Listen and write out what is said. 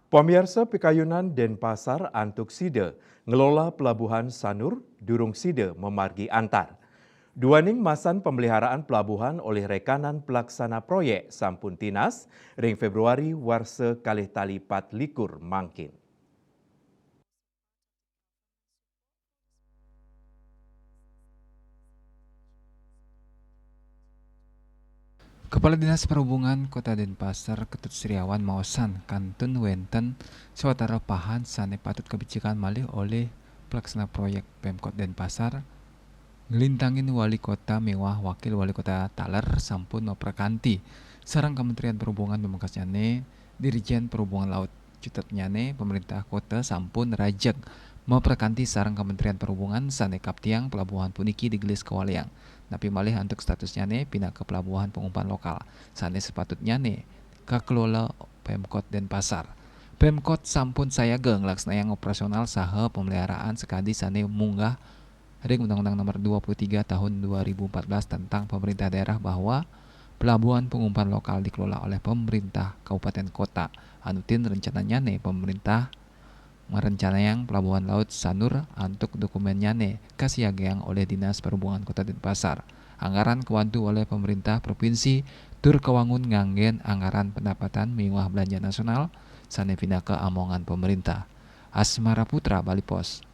Pemirsa Pikayunan Denpasar Antuk Side ngelola pelabuhan Sanur Durung Side memargi antar. Duaning masan pemeliharaan pelabuhan oleh rekanan pelaksana proyek Sampun Tinas ring Februari warse kalih tali 4 mangkin. Kepala Dinas Perhubungan Kota Denpasar Ketut Sriawan maosan kantun wenten sawatara pahan sane patut kebijakan malih oleh pelaksana proyek Pemkot Denpasar ngelintangin wali kota mewah wakil wali kota Taler sampun maprakanti sarang Kementerian Perhubungan memangkasnyane Dirjen Perhubungan Laut Cutetnyane pemerintah kota sampun rajak maprakanti sarang Kementerian Perhubungan sane kaptiang pelabuhan puniki di Gelis Kewaliang. Tapi malih untuk statusnya pindah ke pelabuhan pengumpan lokal. Sane sepatutnya kekelola Pemkot Denpasar. Pemkot sampun sayageng laksana operasional saha pemeliharaan sekadi sane munggah ring Undang-Undang Nomor 23 Tahun 2014 tentang pemerintah daerah bahwa pelabuhan pengumpan lokal dikelola oleh pemerintah kabupaten kota. Anutin rencananya pemerintah merencanakan pelabuhan laut Sanur untuk dokumennya kasiageang oleh Dinas Perhubungan Kota Denpasar. Anggaran kewantu oleh pemerintah provinsi tur kewangun nganggen anggaran pendapatan miwah belanja nasional sane pindah ke amongan pemerintah. Asmara Putra, Bali Pos.